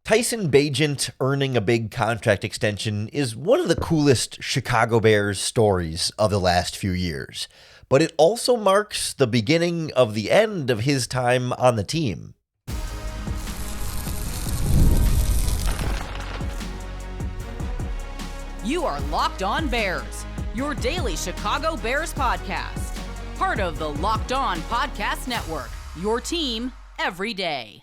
Tyson Bagent earning a big contract extension is one of the coolest Chicago Bears stories of the last few years, but it also marks the beginning of the end of his time on the team. You are Locked On Bears, your daily Chicago Bears podcast. Part of the Locked On Podcast Network, your team every day.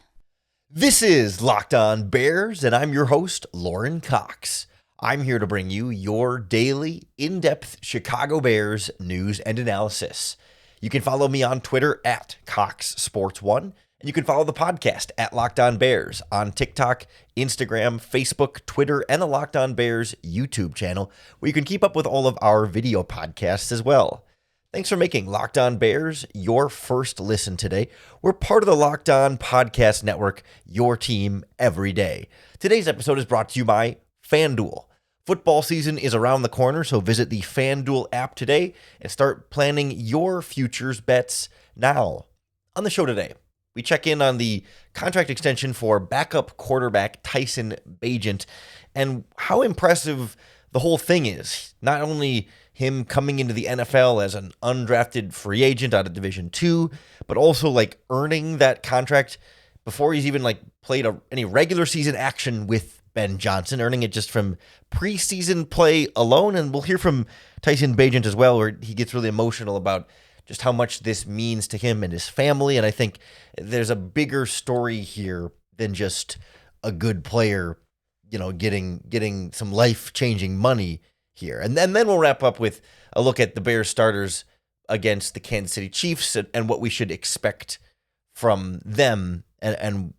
This is Locked On Bears, and I'm your host, Lauren Cox. I'm here to bring you your daily, in-depth Chicago Bears news and analysis. You can follow me on Twitter at CoxSports1, and you can follow the podcast at Locked On Bears on TikTok, Instagram, Facebook, Twitter, and the Locked On Bears YouTube channel, where you can keep up with all of our video podcasts as well. Thanks for making Locked On Bears your first listen today. We're part of the Locked On Podcast Network, your team every day. Today's episode is brought to you by FanDuel. Football season is around the corner, so visit the FanDuel app today and start planning your futures bets now. On the show today, we check in on the contract extension for backup quarterback Tyson Bagent and how impressive the whole thing is. Not only him coming into the NFL as an undrafted free agent out of Division II, but also earning that contract before he's even played any regular season action with Ben Johnson, earning it just from preseason play alone. And we'll hear from Tyson Bagent as well, where he gets really emotional about just how much this means to him and his family. And I think there's a bigger story here than just a good player, getting some life-changing money here. And then we'll wrap up with a look at the Bears starters against the Kansas City Chiefs and what we should expect from them and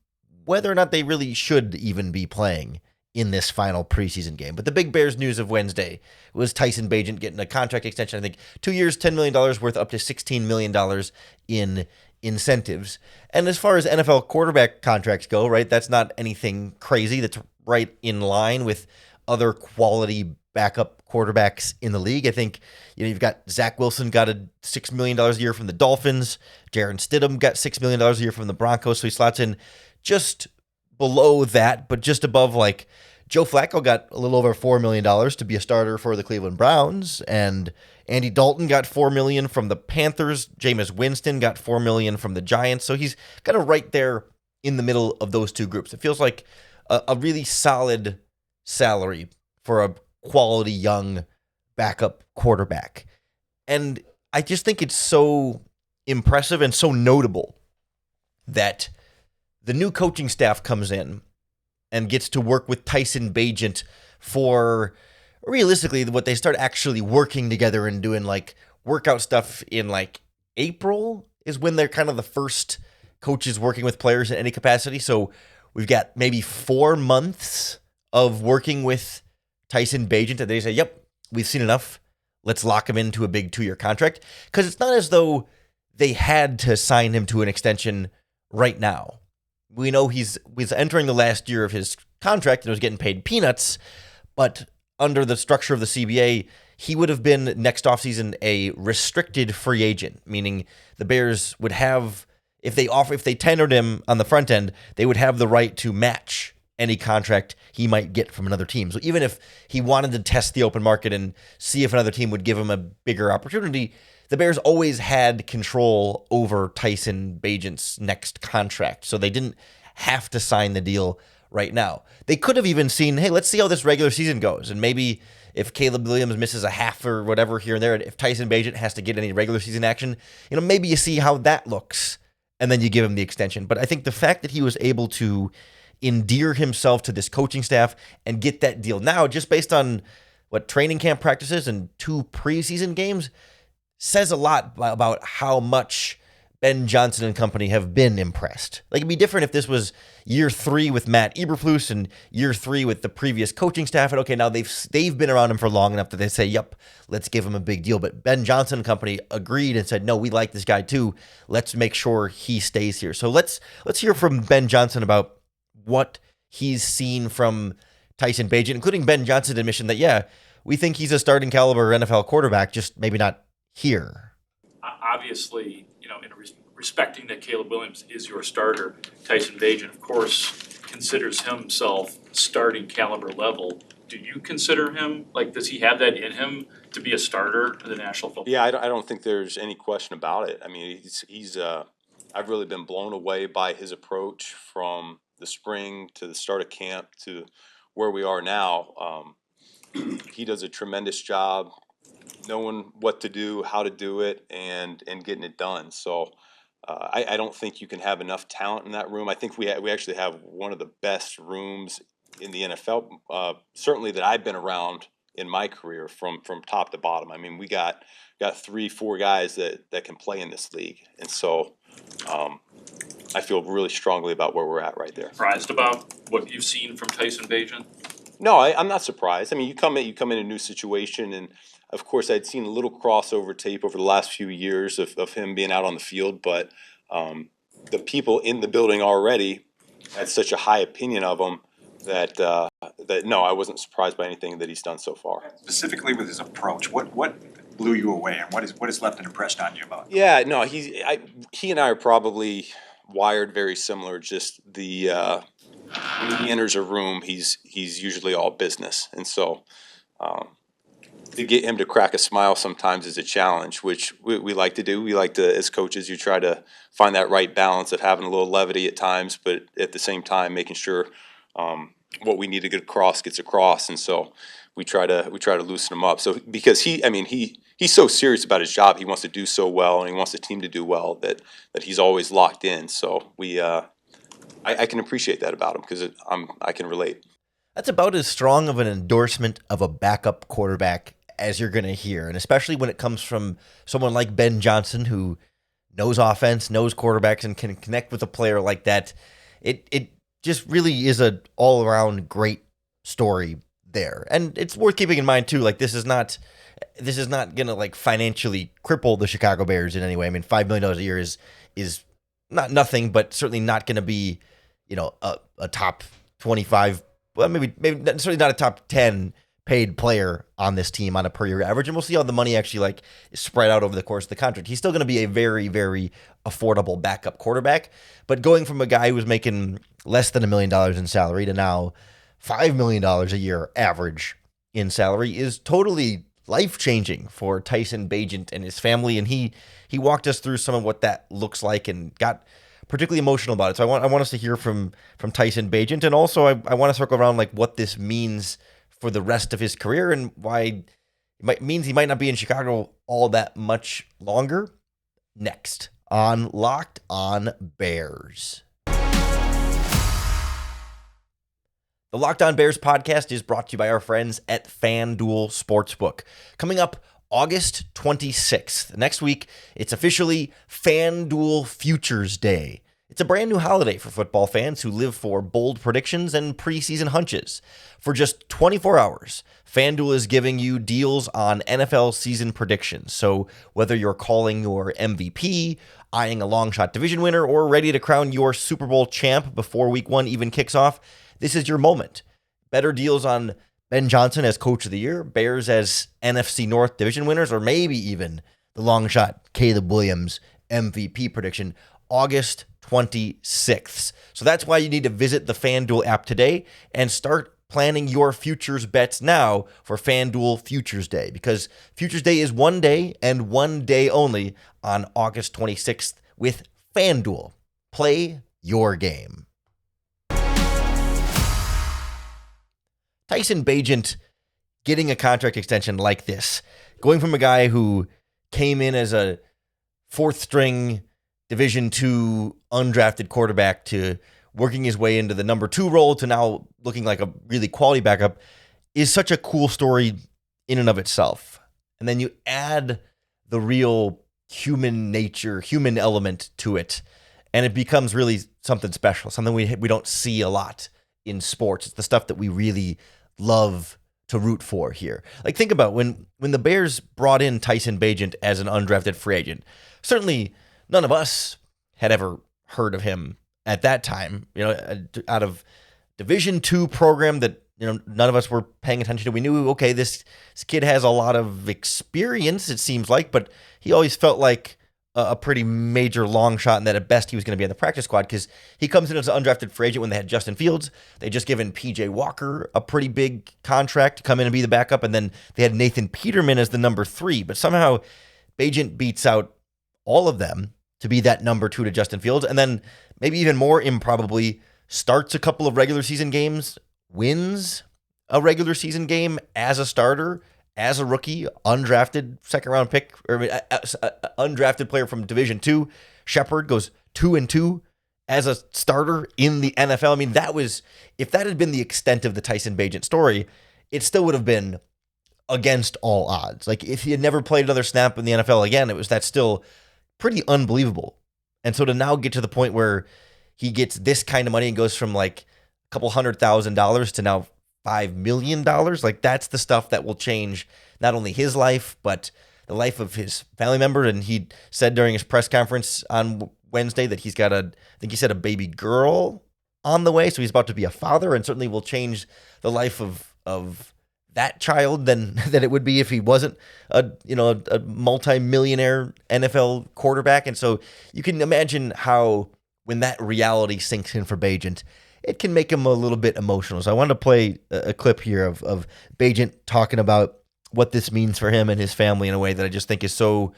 whether or not they really should even be playing in this final preseason game. But the big Bears news of Wednesday was Tyson Bagent getting a contract extension, I think 2 years, $10 million worth up to $16 million in incentives. And as far as NFL quarterback contracts go, right, that's not anything crazy. That's right in line with other quality backup quarterbacks in the league. I think you've got Zach Wilson got a $6 million a year from the Dolphins. Jarrett Stidham got $6 million a year from the Broncos. So he slots in just below that, but just above Joe Flacco got a little over $4 million to be a starter for the Cleveland Browns. And Andy Dalton got $4 million from the Panthers. Jameis Winston got $4 million from the Giants. So he's kind of right there in the middle of those two groups. It feels like a really solid salary for a quality young backup quarterback. And I just think it's so impressive and so notable that the new coaching staff comes in and gets to work with Tyson Bagent for realistically what they start actually working together and doing workout stuff in April is when they're kind of the first coaches working with players in any capacity. So we've got maybe 4 months of working with Tyson Bagent, and they say, yep, we've seen enough. Let's lock him into a big 2-year contract. Because it's not as though they had to sign him to an extension right now. We know he's entering the last year of his contract and was getting paid peanuts, but under the structure of the CBA, he would have been next offseason a restricted free agent, meaning the Bears would have, if they tendered him on the front end, they would have the right to match any contract he might get from another team. So even if he wanted to test the open market and see if another team would give him a bigger opportunity, the Bears always had control over Tyson Bagent's next contract. So they didn't have to sign the deal right now. They could have even seen, hey, let's see how this regular season goes. And maybe if Caleb Williams misses a half or whatever here and there, if Tyson Bagent has to get any regular season action, maybe you see how that looks and then you give him the extension. But I think the fact that he was able to endear himself to this coaching staff and get that deal now, just based on what training camp practices and 2 preseason games, says a lot about how much Ben Johnson and company have been impressed. It'd be different if this was year 3 with Matt Eberflus and year 3 with the previous coaching staff. And okay, now they've been around him for long enough that they say, yep, let's give him a big deal. But Ben Johnson and company agreed and said, no, we like this guy too. Let's make sure he stays here. So let's hear from Ben Johnson about what he's seen from Tyson Bagent, including Ben Johnson's admission that, yeah, we think he's a starting caliber NFL quarterback, just maybe not here. Obviously, in respecting that Caleb Williams is your starter, Tyson Bagent, of course, considers himself starting caliber level. Do you consider him, like, does he have that in him to be a starter in the National Football? Yeah, I don't think there's any question about it. I mean, he's I've really been blown away by his approach from the spring to the start of camp to where we are now. He does a tremendous job knowing what to do, how to do it, and getting it done. So I don't think you can have enough talent in that room. I think we actually have one of the best rooms in the NFL, certainly that I've been around in my career from top to bottom. I mean, we got 3-4 guys that can play in this league, and so I feel really strongly about where we're at right there. Surprised about what you've seen from Tyson Bagent? No, I'm not surprised. I mean, you come in a new situation, and of course, I'd seen a little crossover tape over the last few years of him being out on the field, but the people in the building already had such a high opinion of him that no, I wasn't surprised by anything that he's done so far. Specifically with his approach, what blew you away, and what has left an impression on you about him? Yeah, no, he and I are probably wired very similar. Just when he enters a room, he's usually all business, and so to get him to crack a smile sometimes is a challenge, which we like to do. We like to, as coaches, you try to find that right balance of having a little levity at times, but at the same time making sure what we need to get across gets across, and so we try to loosen him up. So because he's so serious about his job, he wants to do so well, and he wants the team to do well that he's always locked in. So I can appreciate that about him because I can relate. That's about as strong of an endorsement of a backup quarterback as you're going to hear, and especially when it comes from someone like Ben Johnson, who knows offense, knows quarterbacks, and can connect with a player like that. It just really is a all-around great story there. And it's worth keeping in mind too, like this is not gonna like financially cripple the Chicago Bears in any way. I mean, $5 million a year is not nothing, but certainly not gonna be, a top 25, well, maybe certainly not a top 10 paid player on this team on a per year average. And we'll see how the money actually is spread out over the course of the contract. He's still gonna be a very, very affordable backup quarterback, but going from a guy who was making less than $1 million in salary to now $5 million a year average in salary is totally life-changing for Tyson Bagent and his family, and he walked us through some of what that looks like and got particularly emotional about it. So I want us to hear from Tyson Bagent, and also I want to circle around like what this means for the rest of his career and why it means he might not be in Chicago all that much longer. Next on Locked On Bears. The Locked On Bears podcast is brought to you by our friends at FanDuel Sportsbook. Coming up August 26th, next week, it's officially FanDuel Futures Day. It's a brand new holiday for football fans who live for bold predictions and preseason hunches. For just 24 hours, FanDuel is giving you deals on NFL season predictions. So whether you're calling your MVP, eyeing a long shot division winner, or ready to crown your Super Bowl champ before week 1 even kicks off, this is your moment. Better deals on Ben Johnson as Coach of the Year, Bears as NFC North division winners, or maybe even the long shot Caleb Williams MVP prediction, August 26th. So that's why you need to visit the FanDuel app today and start planning your futures bets now for FanDuel Futures Day, because Futures Day is one day and one day only on August 26th with FanDuel. Play your game. Tyson Bagent getting a contract extension like this, going from a guy who came in as a fourth-string Division II undrafted quarterback to working his way into the number 2 role to now looking like a really quality backup, is such a cool story in and of itself. And then you add the real human nature, human element to it, and it becomes really something special, something we don't see a lot in sports. It's the stuff that we really love to root for here. Like, think about when the Bears brought in Tyson Bagent as an undrafted free agent. Certainly none of us had ever heard of him at that time, out of Division II program that, none of us were paying attention to. We knew, okay, this kid has a lot of experience, it seems like, but he always felt like a pretty major long shot, and that at best he was going to be on the practice squad because he comes in as an undrafted free agent when they had Justin Fields. They just given PJ Walker a pretty big contract to come in and be the backup, and then they had Nathan Peterman as the number 3. But somehow Bagent beats out all of them to be that number 2 to Justin Fields, and then maybe even more improbably starts a couple of regular season games, wins a regular season game as a starter, as a rookie, undrafted second-round pick, or undrafted player from Division II. Shepard goes 2-2 as a starter in the NFL. I mean, if that had been the extent of the Tyson Bagent story, it still would have been against all odds. Like, if he had never played another snap in the NFL again, that's still pretty unbelievable. And so to now get to the point where he gets this kind of money and goes from like a couple $100,000 to now $5 million, like that's the stuff that will change not only his life, but the life of his family member. And he said during his press conference on Wednesday that he's got I think he said a baby girl on the way. So he's about to be a father, and certainly will change the life of that child than it would be if he wasn't a multi-millionaire NFL quarterback. And so you can imagine how when that reality sinks in for Bagent, it can make him a little bit emotional. So I wanted to play a clip here of Bagent talking about what this means for him and his family in a way that I just think is so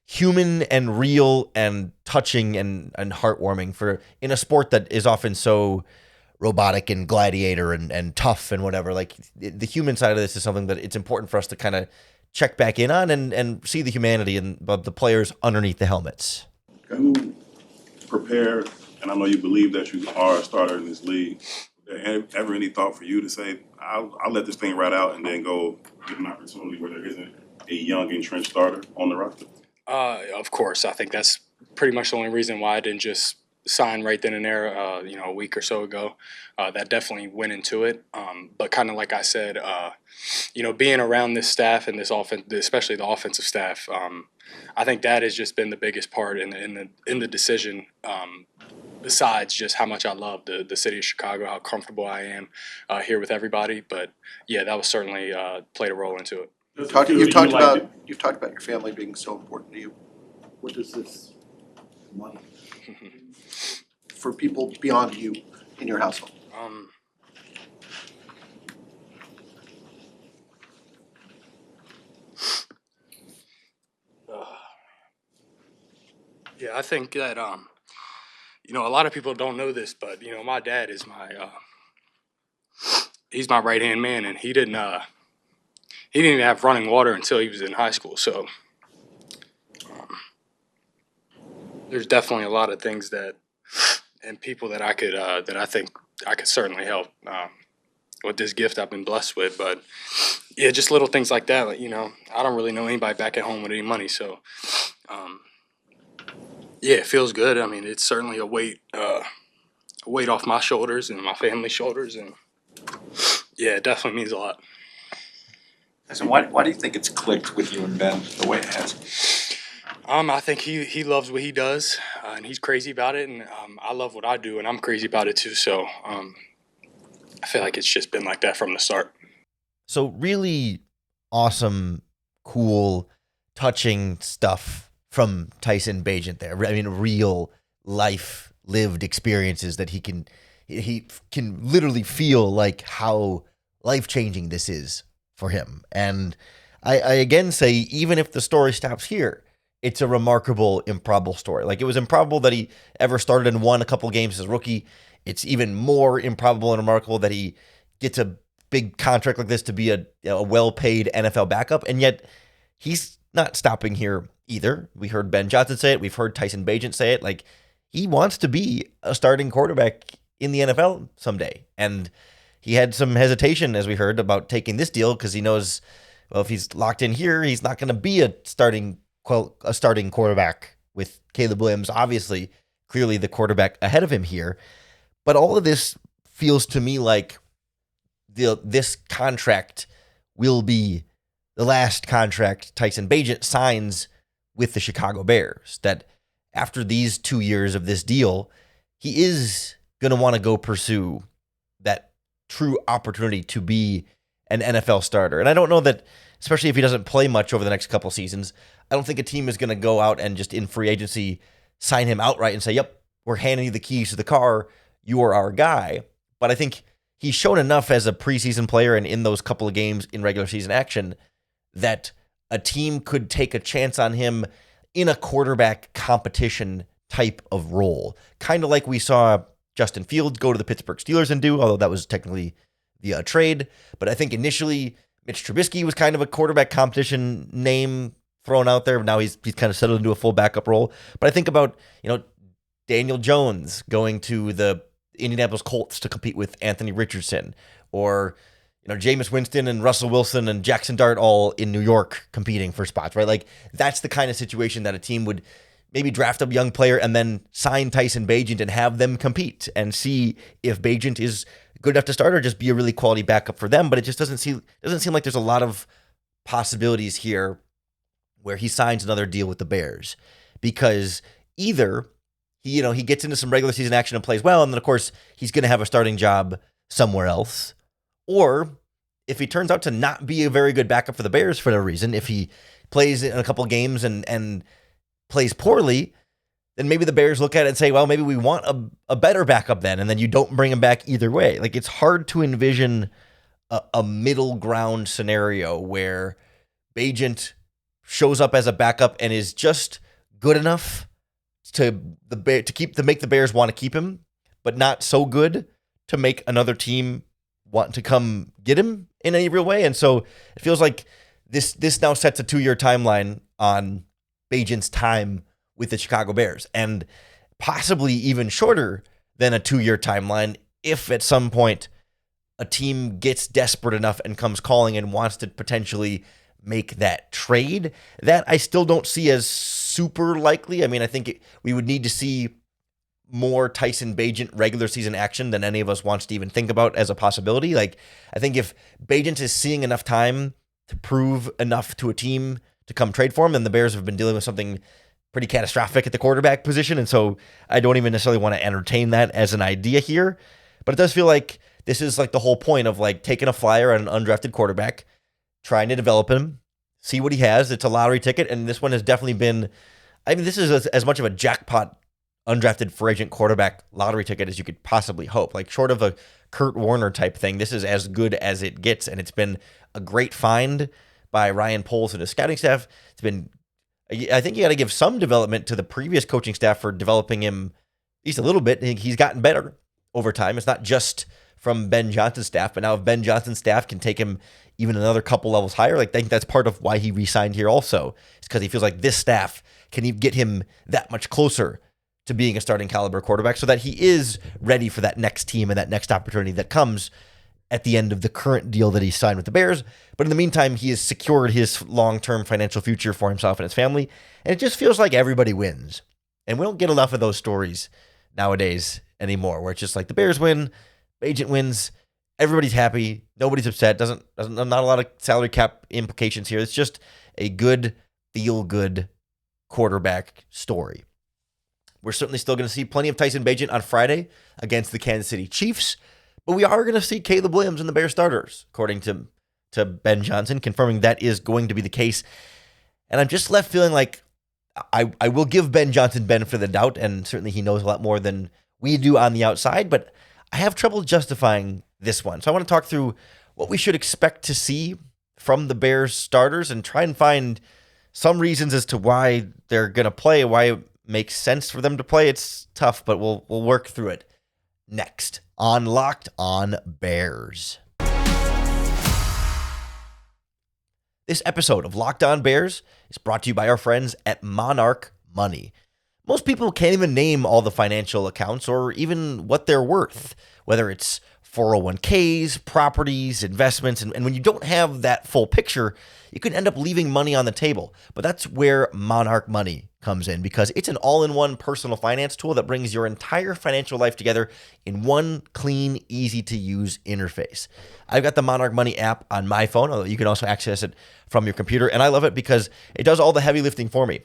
human and real and touching and heartwarming for in a sport that is often so robotic and gladiator and tough and whatever. Like the human side of this is something that it's important for us to kind of check back in on and see the humanity of the players underneath the helmets. You prepare, and I know you believe that you are a starter in this league. Ever any thought for you to say, I'll let this thing ride out and then go get an opportunity where there isn't a young entrenched starter on the roster? Of course. I think that's pretty much the only reason why I didn't just sign right then and there, a week or so ago. That definitely went into it. But kind of like I said, being around this staff and this offense, especially the offensive staff, I think that has just been the biggest part in the decision. Besides just how much I love the city of Chicago, how comfortable I am here with everybody. But yeah, that was certainly played a role into it. You've talked about your family being so important to you. What does this money for people beyond you in your household? Yeah, I think that a lot of people don't know this, but my dad is he's my right hand man, and he didn't even have running water until he was in high school. So there's definitely a lot of things and people that I think I could certainly help with this gift I've been blessed with. But yeah, just little things like that. Like, I don't really know anybody back at home with any money, so yeah, it feels good. I mean, it's certainly a weight off my shoulders and my family's shoulders, and yeah, it definitely means a lot. So why do you think it's clicked with you and Ben the way it has? I think he loves what he does, and he's crazy about it, and I love what I do, and I'm crazy about it too. So I feel like it's just been like that from the start. So really awesome, cool, touching stuff from Tyson Bagent there. I mean, real life lived experiences that he can literally feel like how life-changing this is for him. And I again say, even if the story stops here, it's a remarkable, improbable story. Like, it was improbable that he ever started and won a couple games as a rookie. It's even more improbable and remarkable that he gets a big contract like this to be a well-paid NFL backup. And yet he's not stopping here either. We heard Ben Johnson say it. We've heard Tyson Bagent say it. Like, he wants to be a starting quarterback in the NFL someday. And he had some hesitation, as we heard, about taking this deal because he knows, well, if he's locked in here, he's not going to be a starting quarterback with Caleb Williams, obviously, clearly the quarterback ahead of him here. But all of this feels to me like this contract will be the last contract Tyson Bagent signs with the Chicago Bears. That after these 2 years of this deal, he is going to want to go pursue that true opportunity to be an NFL starter. And I don't know that, especially if he doesn't play much over the next couple seasons, I don't think a team is going to go out and just in free agency sign him outright and say, yep, we're handing you the keys to the car. You are our guy. But I think he's shown enough as a preseason player and in those couple of games in regular season action that a team could take a chance on him in a quarterback competition type of role. Kind of like we saw Justin Fields go to the Pittsburgh Steelers and do, although that was technically via a trade. But I think initially Mitch Trubisky was kind of a quarterback competition name thrown out there. Now he's kind of settled into a full backup role. But I think about, Daniel Jones going to the Indianapolis Colts to compete with Anthony Richardson, or Jameis Winston and Russell Wilson and Jackson Dart all in New York competing for spots, right? Like that's the kind of situation that a team would maybe draft a young player and then sign Tyson Bagent and have them compete and see if Bagent is good enough to start or just be a really quality backup for them. But it just doesn't seem like there's a lot of possibilities here where he signs another deal with the Bears, because either he gets into some regular season action and plays well, and then of course he's going to have a starting job somewhere else, or if he turns out to not be a very good backup for the Bears for no reason, if he plays in a couple games and plays poorly, then maybe the Bears look at it and say, well, maybe we want a better backup then, and then you don't bring him back either way. Like it's hard to envision a middle ground scenario where Bagent shows up as a backup and is just good enough to make the Bears want to keep him, but not so good to make another team want to come get him in any real way. And so it feels like this now sets a 2-year timeline on Bagent's time with the Chicago Bears, and possibly even shorter than a 2-year timeline if at some point a team gets desperate enough and comes calling and wants to potentially make that trade. That I still don't see as super likely. I mean, I think we would need to see more Tyson Bagent regular season action than any of us wants to even think about as a possibility. Like, I think if Bagent is seeing enough time to prove enough to a team to come trade for him, then the Bears have been dealing with something pretty catastrophic at the quarterback position. And so I don't even necessarily want to entertain that as an idea here. But it does feel like this is like the whole point of like taking a flyer on an undrafted quarterback, trying to develop him, see what he has. It's a lottery ticket. And this one has definitely been, this is as much of a jackpot undrafted free agent quarterback lottery ticket as you could possibly hope. Like short of a Kurt Warner type thing, this is as good as it gets. And it's been a great find by Ryan Poles and his scouting staff. It's been, I think you got to give some development to the previous coaching staff for developing him at least a little bit. He's gotten better over time. It's not just from Ben Johnson's staff, but now if Ben Johnson's staff can take him even another couple levels higher, like I think that's part of why he re-signed here also. It's because he feels like this staff can get him that much closer to being a starting caliber quarterback so that he is ready for that next team and that next opportunity that comes at the end of the current deal that he signed with the Bears. But in the meantime, he has secured his long-term financial future for himself and his family. And it just feels like everybody wins. And we don't get enough of those stories nowadays anymore, where it's just like the Bears win, Bagent wins, everybody's happy, nobody's upset, not a lot of salary cap implications here. It's just a good, feel-good quarterback story. We're certainly still going to see plenty of Tyson Bagent on Friday against the Kansas City Chiefs, but we are going to see Caleb Williams in the Bears starters, according to Ben Johnson, confirming that is going to be the case. And I'm just left feeling like I will give Ben Johnson benefit of the doubt, and certainly he knows a lot more than we do on the outside, but I have trouble justifying this one. So I want to talk through what we should expect to see from the Bears starters and try and find some reasons as to why they're going to play, why it makes sense for them to play. It's tough, but we'll work through it next on Locked On Bears. This episode of Locked On Bears is brought to you by our friends at Monarch Money. Most people can't even name all the financial accounts or even what they're worth, whether it's 401ks, properties, investments, and when you don't have that full picture, you can end up leaving money on the table. But that's where Monarch Money comes in, because it's an all-in-one personal finance tool that brings your entire financial life together in one clean, easy-to-use interface. I've got the Monarch Money app on my phone, although you can also access it from your computer, and I love it because it does all the heavy lifting for me.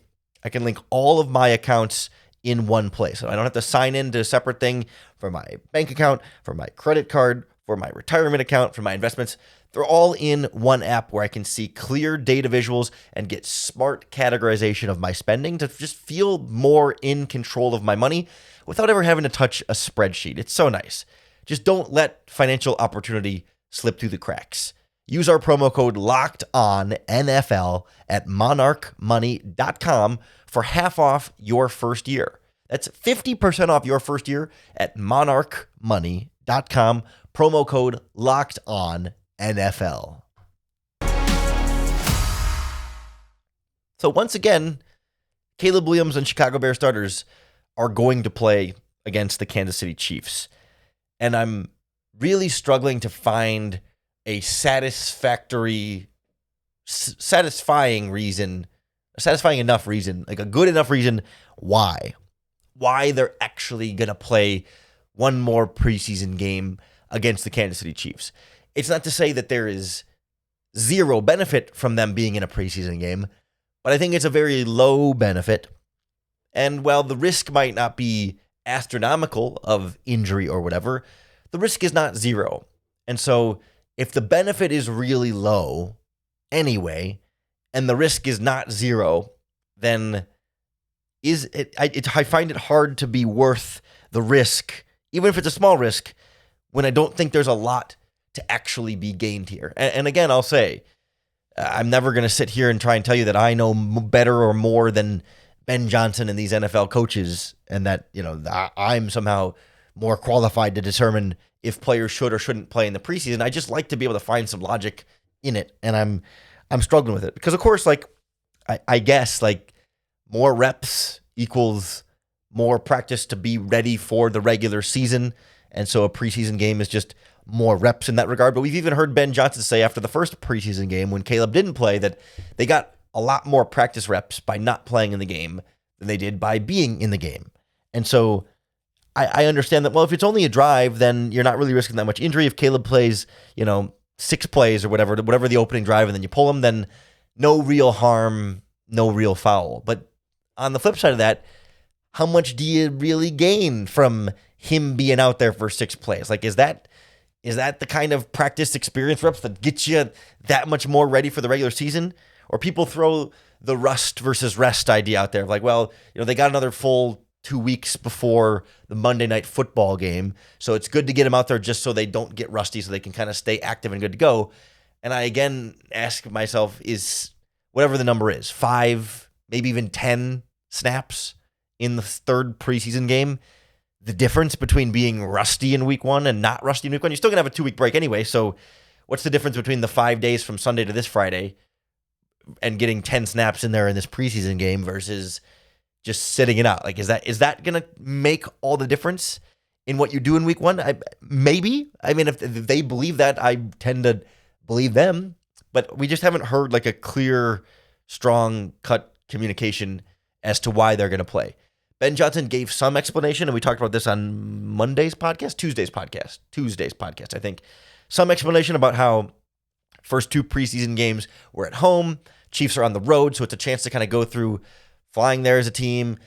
I can link all of my accounts in one place. So I don't have to sign in to a separate thing for my bank account, for my credit card, for my retirement account, for my investments. They're all in one app where I can see clear data visuals and get smart categorization of my spending to just feel more in control of my money without ever having to touch a spreadsheet. It's so nice. Just don't let financial opportunity slip through the cracks. Use our promo code LOCKEDONNFL at monarchmoney.com for half off your first year. That's 50% off your first year at monarchmoney.com. Promo code LOCKEDONNFL. So once again, Caleb Williams and Chicago Bears starters are going to play against the Kansas City Chiefs. And I'm really struggling to find a satisfying enough reason, like a good enough reason why they're actually going to play one more preseason game against the Kansas City Chiefs. It's not to say that there is zero benefit from them being in a preseason game, but I think it's a very low benefit. And while the risk might not be astronomical of injury or whatever, the risk is not zero. And so if the benefit is really low anyway, and the risk is not zero, then I find it hard to be worth the risk, even if it's a small risk, when I don't think there's a lot to actually be gained here. And again, I'll say, I'm never going to sit here and try and tell you that I know better or more than Ben Johnson and these NFL coaches, and that, I'm somehow more qualified to determine if players should or shouldn't play in the preseason. I just like to be able to find some logic in it, and I'm struggling with it because, of course, I guess more reps equals more practice to be ready for the regular season, and so a preseason game is just more reps in that regard. But we've even heard Ben Johnson say after the first preseason game when Caleb didn't play that they got a lot more practice reps by not playing in the game than they did by being in the game. And so I understand that, well, if it's only a drive, then you're not really risking that much injury. If Caleb plays, 6 plays or whatever the opening drive, and then you pull him, then no real harm, no real foul. But on the flip side of that, how much do you really gain from him being out there for 6 plays? Is that the kind of practice experience reps that gets you that much more ready for the regular season? Or people throw the rust versus rest idea out there. They got another full 2 weeks before the Monday Night Football game, so it's good to get them out there just so they don't get rusty, so they can kind of stay active and good to go. And I again ask myself, is whatever the number is, 5, maybe even 10 snaps in the third preseason game, the difference between being rusty in week 1 and not rusty in week 1? You're still going to have a 2-week break anyway, so what's the difference between the 5 days from Sunday to this Friday and getting 10 snaps in there in this preseason game versus just sitting it out? Is that going to make all the difference in what you do in week 1? Maybe. I mean, if they believe that, I tend to believe them, but we just haven't heard a clear, strong cut communication as to why they're going to play. Ben Johnson gave some explanation, and we talked about this on Tuesday's podcast, I think. Some explanation about how first 2 preseason games were at home. Chiefs are on the road, so it's a chance to kind of go through flying there as a team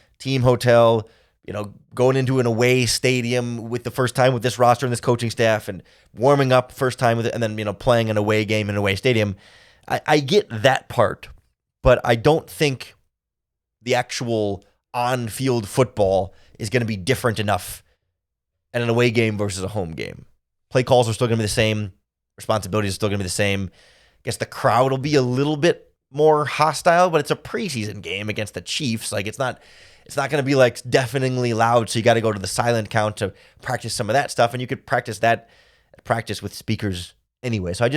hotel, going into an away stadium with the first time with this roster and this coaching staff, and warming up first time with it, and then, playing an away game in an away stadium. I get that part, but I don't think the actual on-field football is going to be different enough at an away game versus a home game. Play calls are still going to be the same. Responsibilities are still going to be the same. I guess the crowd will be a little bit more hostile, but it's a preseason game against the Chiefs. It's not going to be deafeningly loud, so you got to go to the silent count to practice some of that stuff, and you could practice that at practice with speakers anyway. So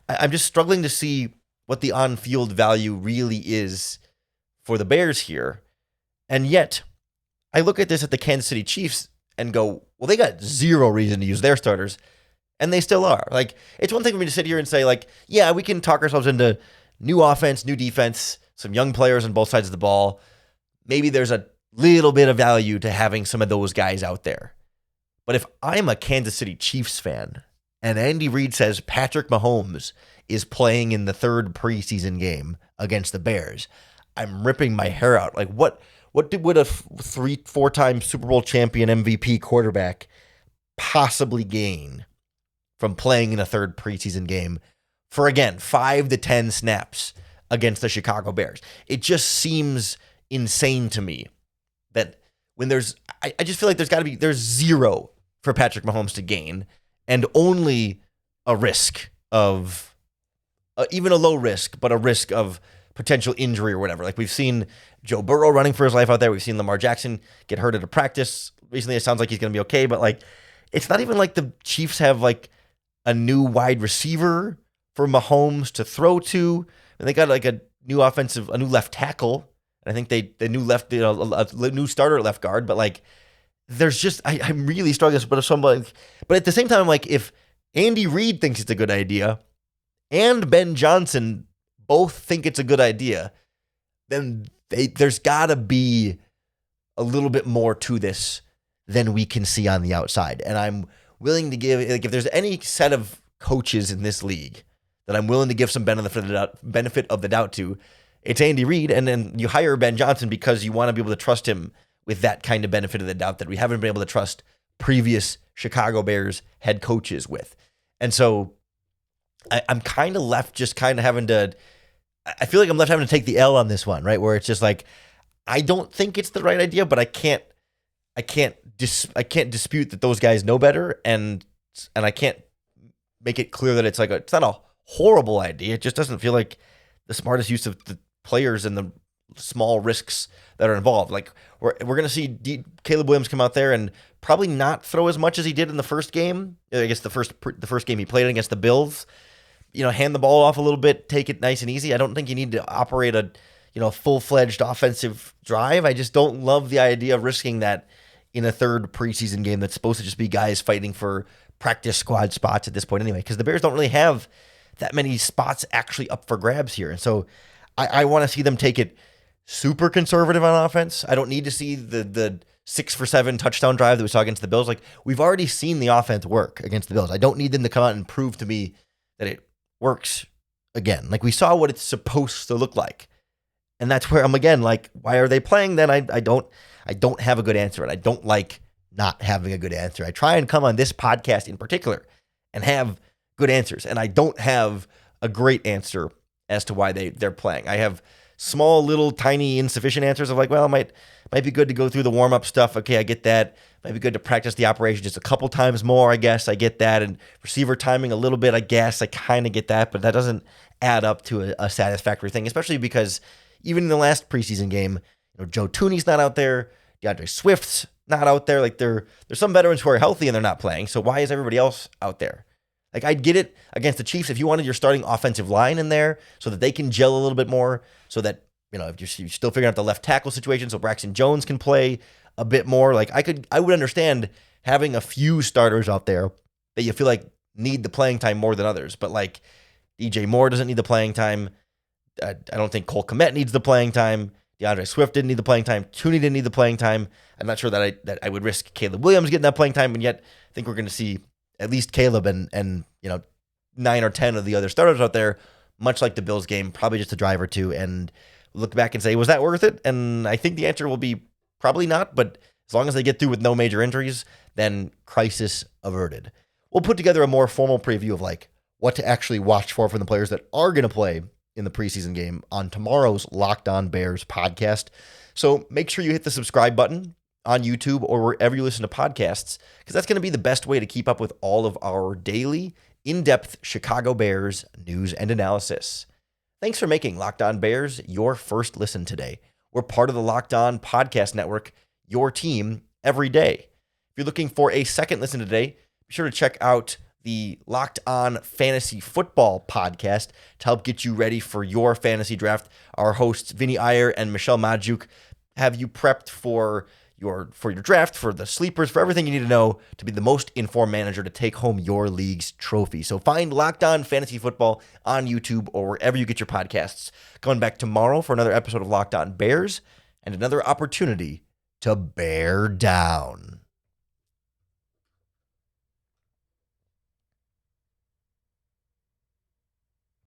I'm just struggling to see what the on-field value really is for the Bears here. And yet, I look at this at the Kansas City Chiefs and go, well, they got zero reason to use their starters, and they still are. It's one thing for me to sit here and say, yeah, we can talk ourselves into new offense, new defense, some young players on both sides of the ball. Maybe there's a little bit of value to having some of those guys out there. But if I'm a Kansas City Chiefs fan and Andy Reid says Patrick Mahomes is playing in the third preseason game against the Bears, I'm ripping my hair out. What would a 3-4-time Super Bowl champion MVP quarterback possibly gain from playing in a third preseason game for, again, 5 to 10 snaps against the Chicago Bears. It just seems insane to me that when I just feel like there's zero for Patrick Mahomes to gain and only a risk of, even a low risk, but a risk of potential injury or whatever. Like we've seen Joe Burrow running for his life out there. We've seen Lamar Jackson get hurt at a practice recently. It sounds like he's going to be okay, but like, it's not even like the Chiefs have like a new wide receiver for Mahomes to throw to. And they got like a new left tackle. And I think a new starter at left guard. But like, there's just, I'm really struggling. But at the same time, I'm like, if Andy Reid thinks it's a good idea and Ben Johnson both think it's a good idea, then there's got to be a little bit more to this than we can see on the outside. And I'm willing to give, like, if there's any set of coaches in this league that I'm willing to give some benefit of the doubt to, it's Andy Reid. And then you hire Ben Johnson because you want to be able to trust him with that kind of benefit of the doubt that we haven't been able to trust previous Chicago Bears head coaches with. And so I'm kind of left just kind of having to, I feel like I'm left having to take the L on this one, right? Where it's just like, I don't think it's the right idea, but I can't dispute that those guys know better, and I can't make it clear that it's not a horrible idea. It just doesn't feel like the smartest use of the players and the small risks that are involved. Like we're going to see Caleb Williams come out there and probably not throw as much as he did in the first game. I guess the first game he played against the Bills. Hand the ball off a little bit, take it nice and easy. I don't think you need to operate a full-fledged offensive drive. I just don't love the idea of risking that in a third preseason game that's supposed to just be guys fighting for practice squad spots at this point anyway, because the Bears don't really have that many spots actually up for grabs here. And so I want to see them take it super conservative on offense. I don't need to see the 6-for-7 touchdown drive that we saw against the Bills. Like, we've already seen the offense work against the Bills. I don't need them to come out and prove to me that it works again. Like, we saw what it's supposed to look like. And that's where I'm again like, why are they playing then? I don't have a good answer, and I don't like not having a good answer. I try and come on this podcast in particular and have good answers, and I don't have a great answer as to why they're playing. I have small, little, tiny, insufficient answers of like, well, it might be good to go through the warm-up stuff. Okay, I get that. Might be good to practice the operation just a couple times more, I guess. I get that. And receiver timing a little bit, I guess. I kind of get that, but that doesn't add up to a satisfactory thing, especially because even in the last preseason game, Joe Tooney's not out there. DeAndre Swift's not out there. Like, there's some veterans who are healthy and they're not playing. So why is everybody else out there? Like, I'd get it against the Chiefs if you wanted your starting offensive line in there so that they can gel a little bit more, so that, if you're still figuring out the left tackle situation so Braxton Jones can play a bit more. Like, I would understand having a few starters out there that you feel like need the playing time more than others. But like, DJ Moore doesn't need the playing time. I don't think Cole Kmet needs the playing time. DeAndre Swift didn't need the playing time. Tooney didn't need the playing time. I'm not sure that I would risk Caleb Williams getting that playing time, and yet I think we're going to see at least Caleb and 9 or 10 of the other starters out there, much like the Bills game, probably just a drive or two, and look back and say, was that worth it? And I think the answer will be probably not, but as long as they get through with no major injuries, then crisis averted. We'll put together a more formal preview of like what to actually watch for the players that are going to play in the preseason game on tomorrow's Locked On Bears podcast. So make sure you hit the subscribe button on YouTube or wherever you listen to podcasts, because that's going to be the best way to keep up with all of our daily, in-depth Chicago Bears news and analysis. Thanks for making Locked On Bears your first listen today. We're part of the Locked On Podcast Network, your team every day. If you're looking for a second listen today, be sure to check out the Locked On Fantasy Football podcast to help get you ready for your fantasy draft. Our hosts, Vinny Iyer and Michelle Majuk, have you prepped for your draft, for the sleepers, for everything you need to know to be the most informed manager to take home your league's trophy. So find Locked On Fantasy Football on YouTube or wherever you get your podcasts. Coming back tomorrow for another episode of Locked On Bears and another opportunity to bear down.